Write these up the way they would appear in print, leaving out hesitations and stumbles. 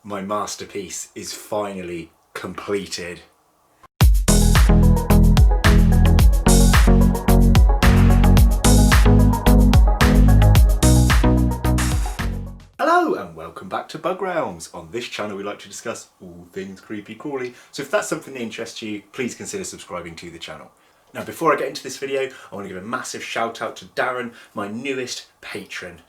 my masterpiece is finally completed. Hello and welcome back to Bug Realms. On this channel we like to discuss all things creepy crawly, so if that's something that interests you, please consider subscribing to the channel. Now before I get into this video, I want to give a massive shout out to Darren, my newest patron.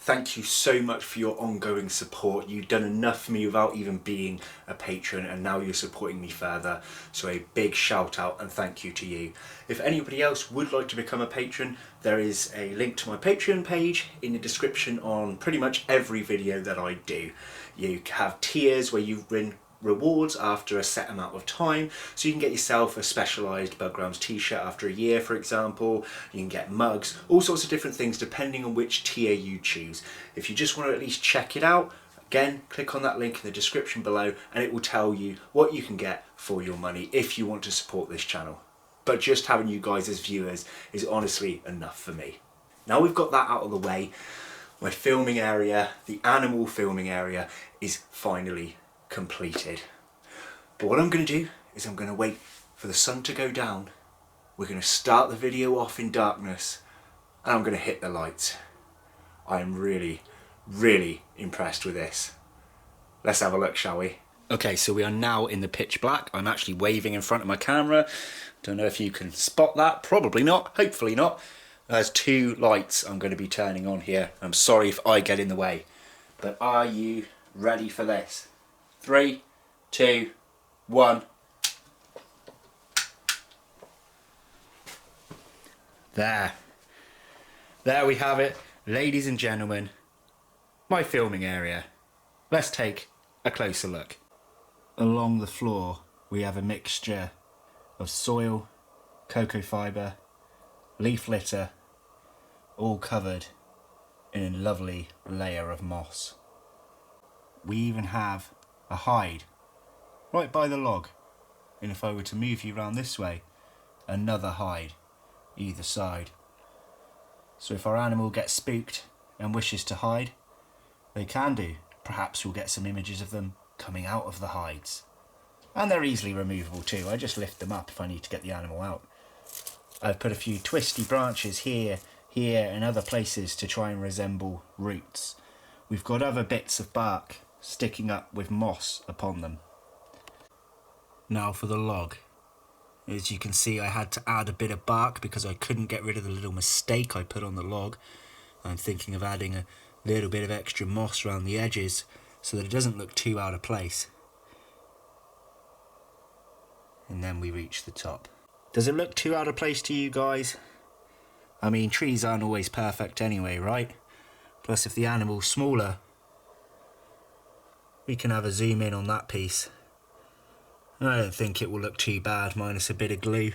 Thank you so much for your ongoing support. You've done enough for me without even being a patron, and now you're supporting me further. So a big shout out and thank you to you. If anybody else would like to become a patron, there is a link to my Patreon page in the description on pretty much every video that I do. You have tiers where you win rewards after a set amount of time, so you can get yourself a specialised Bug Realms t-shirt after a year, for example. You can get mugs, all sorts of different things depending on which tier you choose. If you just want to at least check it out, again, click on that link in the description below and it will tell you what you can get for your money if you want to support this channel. But just having you guys as viewers is honestly enough for me. Now we've got that out of the way, my filming area, the animal filming area, is finally completed. But what I'm going to do is I'm going to wait for the sun to go down. We're going to start the video off in darkness and I'm going to hit the lights. I am really impressed with this. Let's have a look, shall we? Okay, so we are now in the pitch black. I'm actually waving in front of my camera. Don't know if you can spot that. Probably not. Hopefully not. There's two lights I'm going to be turning on here. I'm sorry if I get in the way. But are you ready for this? 3, 2, 1. There we have it, ladies and gentlemen, my filming area. Let's take a closer look. Along the floor we have a mixture of soil, cocoa fibre, leaf litter, all covered in a lovely layer of moss. We even have a hide right by the log, and if I were to move you around this way, another hide either side. So if our animal gets spooked and wishes to hide, they can do. Perhaps we'll get some images of them coming out of the hides. And they're easily removable too. I just lift them up if I need to get the animal out. I've put a few twisty branches here, and other places to try and resemble roots. We've got other bits of bark sticking up with moss upon them. Now for the log. As you can see, I had to add a bit of bark because I couldn't get rid of the little mistake I put on the log. I'm thinking of adding a little bit of extra moss around the edges so that it doesn't look too out of place. And then we reach the top. Does it look too out of place to you guys? I mean, trees aren't always perfect anyway, right? Plus if the animal's smaller, we can have a zoom in on that piece. I don't think it will look too bad minus a bit of glue.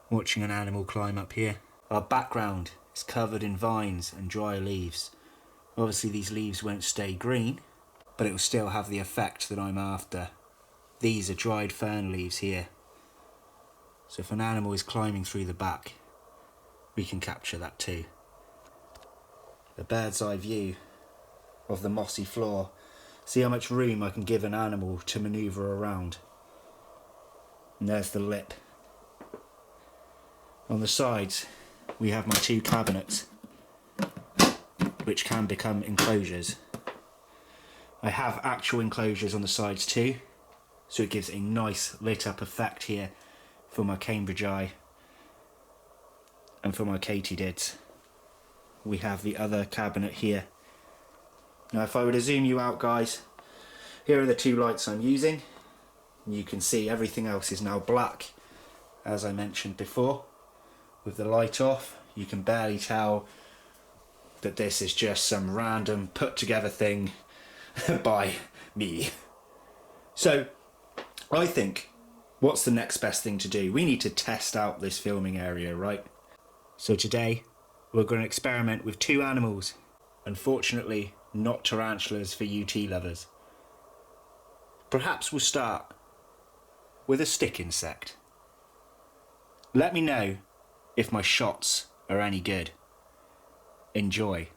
Watching an animal climb up here. Our background is covered in vines and dry leaves. Obviously these leaves won't stay green, but it will still have the effect that I'm after. These are dried fern leaves here. So if an animal is climbing through the back, we can capture that too. A bird's eye view of the mossy floor. See how much room I can give an animal to manoeuvre around. And there's the lip. On the sides we have my two cabinets, which can become enclosures. I have actual enclosures on the sides too, so it gives a nice lit up effect here for my Cambridge eye and for my katydids. We have the other cabinet here. Now if I were to zoom you out, guys, here are the two lights I'm using. You can see everything else is now black, as I mentioned before. With the light off, you can barely tell that this is just some random put together thing by me. So I think, what's the next best thing to do? We need to test out this filming area, right? So today we're going to experiment with two animals. Unfortunately, not tarantulas for UT lovers. Perhaps we'll start with a stick insect. Let me know if my shots are any good. Enjoy.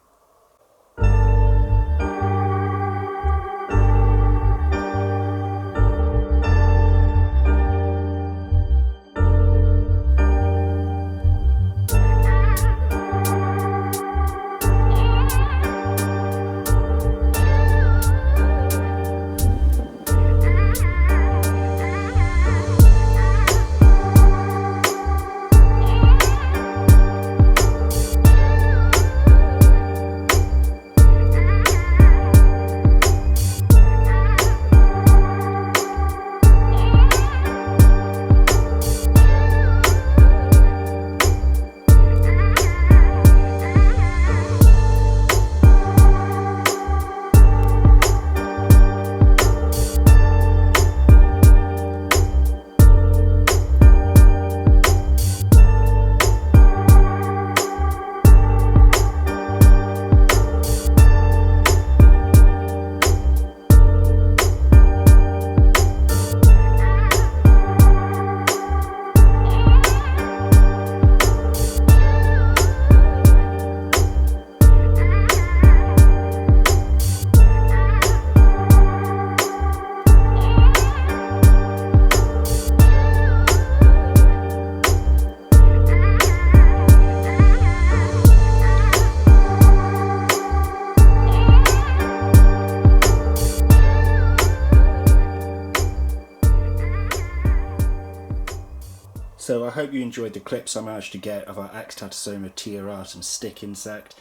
So I hope you enjoyed the clips I managed to get of our X-Tatasoma tiaratum stick insect.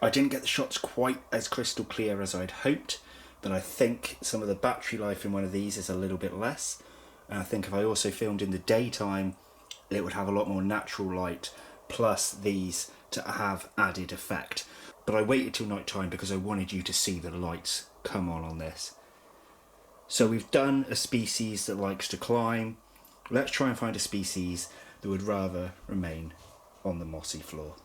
I didn't get the shots quite as crystal clear as I'd hoped, but I think some of the battery life in one of these is a little bit less. And I think if I also filmed in the daytime, it would have a lot more natural light, plus these to have added effect. But I waited till night time because I wanted you to see the lights come on this. So we've done a species that likes to climb. Let's try and find a species that would rather remain on the mossy floor.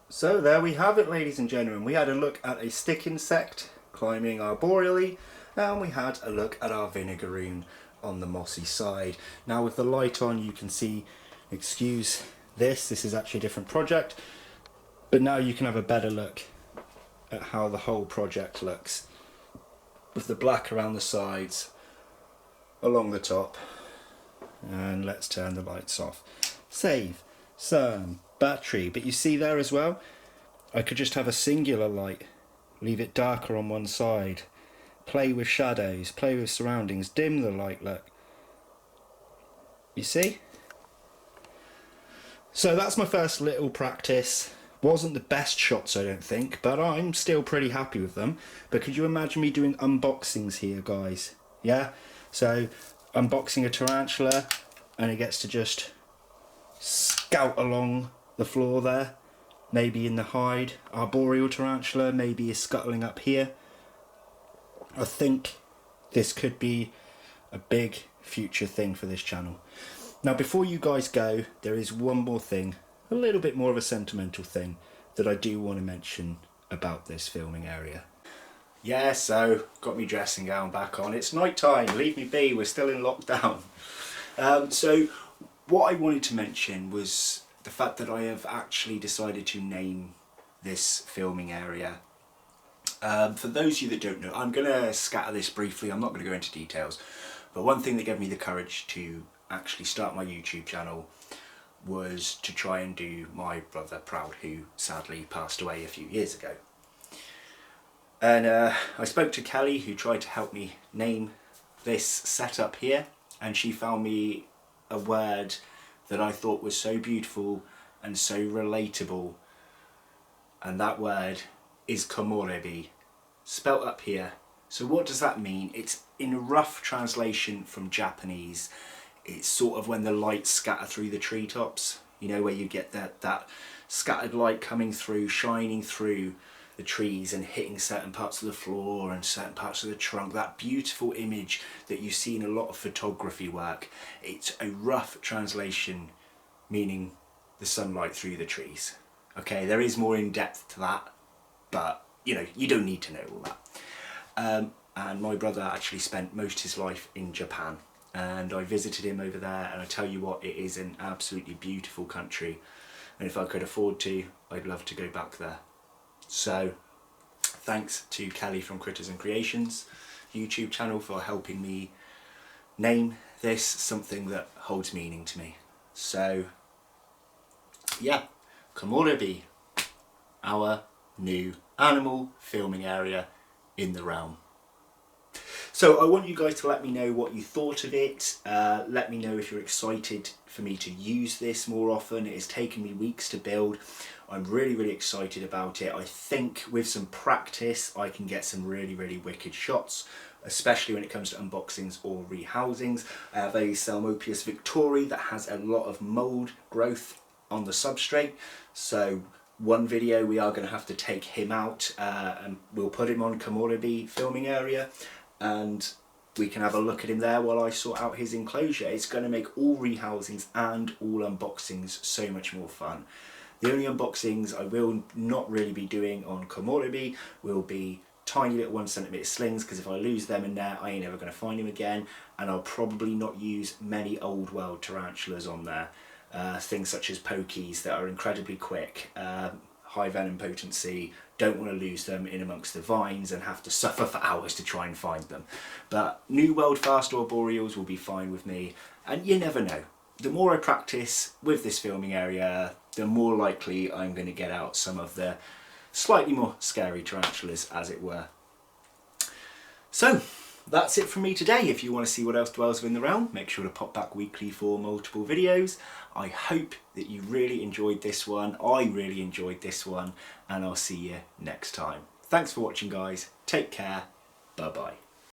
So there we have it, ladies and gentlemen. We had a look at a stick insect climbing arboreally, and we had a look at our vinegaroon on the mossy side. Now with the light on, you can see, excuse this is actually a different project, but now you can have a better look at how the whole project looks, with the black around the sides, along the top. And let's turn the lights off. Save some battery, but you see there as well, I could just have a singular light, leave it darker on one side, play with shadows, play with surroundings, dim the light, look. You see? So that's my first little practice. Wasn't the best shots, I don't think, but I'm still pretty happy with them. But could you imagine me doing unboxings here, guys? Yeah? So, unboxing a tarantula, and it gets to just scout along the floor there, maybe in the hide. Arboreal tarantula maybe is scuttling up here. I think this could be a big future thing for this channel. Now before you guys go, there is one more thing, a little bit more of a sentimental thing that I do want to mention about this filming area. Yeah, so got my dressing gown back on. It's night time, leave me be, we're still in lockdown. So what I wanted to mention was the fact that I have actually decided to name this filming area. For those of you that don't know, I'm going to scatter this briefly, I'm not going to go into details, but one thing that gave me the courage to actually start my YouTube channel was to try and do my brother proud, who sadly passed away a few years ago. And I spoke to Kelly, who tried to help me name this setup here, and she found me a word that I thought was so beautiful and so relatable, and that word is Komorebi, spelt up here. So what does that mean? It's in a rough translation from Japanese. It's sort of when the lights scatter through the treetops, you know, where you get that scattered light coming through, shining through the trees and hitting certain parts of the floor and certain parts of the trunk, that beautiful image that you see in a lot of photography work. It's a rough translation, meaning the sunlight through the trees. Okay, there is more in depth to that, but you know, you don't need to know all that. And my brother actually spent most of his life in Japan, and I visited him over there, and I tell you what, it is an absolutely beautiful country, and if I could afford to, I'd love to go back there. So thanks to Kelly from Critters and Creations YouTube channel for helping me name this something that holds meaning to me. So yeah, Komorebi, our new animal filming area in the realm. So I want you guys to let me know what you thought of it. Let me know if you're excited for me to use this more often. It has taken me weeks to build. I'm really excited about it. I think with some practice I can get some really wicked shots, especially when it comes to unboxings or rehousings. I have a Salmopius victori that has a lot of mould growth on the substrate, so one video we are going to have to take him out and we'll put him on Komorebi filming area, and we can have a look at him there while I sort out his enclosure. It's going to make all rehousings and all unboxings so much more fun. The only unboxings I will not really be doing on Komorebi will be tiny little 1 centimetre slings, because if I lose them in there I ain't ever going to find him again, and I'll probably not use many old world tarantulas on there. Things such as pokies that are incredibly quick, high venom potency, don't want to lose them in amongst the vines and have to suffer for hours to try and find them. But New World fast arboreals will be fine with me, and you never know. The more I practice with this filming area, the more likely I'm going to get out some of the slightly more scary tarantulas, as it were. So that's it from me today. If you want to see what else dwells within the realm, make sure to pop back weekly for multiple videos. I hope that you really enjoyed this one. I really enjoyed this one, and I'll see you next time. Thanks for watching, guys. Take care. Bye bye.